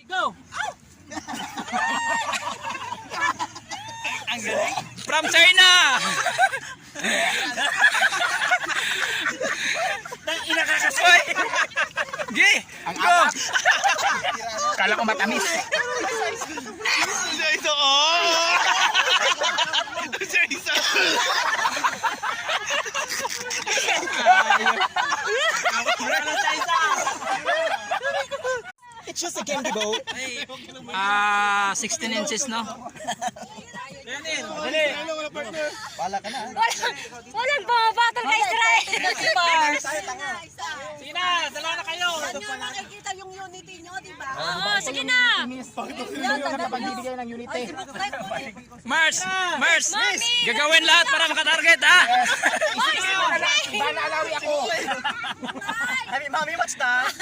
Go! Ang galing. From China! Inakakasoy! Gi! Go! Kala ko matamis. Ito, oh! It's just a candy boat. 16 inches, no? Wala ka na. Walang bumabattle kay Israel. Sige na, dalawa na kayo. Yan yung nakikita yung unity nyo, di ba? Oo, sige na. Pagbibigay ng unity. Mars! Mars! Gagawin lahat para makatarget, ha? Bala alawi ako. Mami, match time.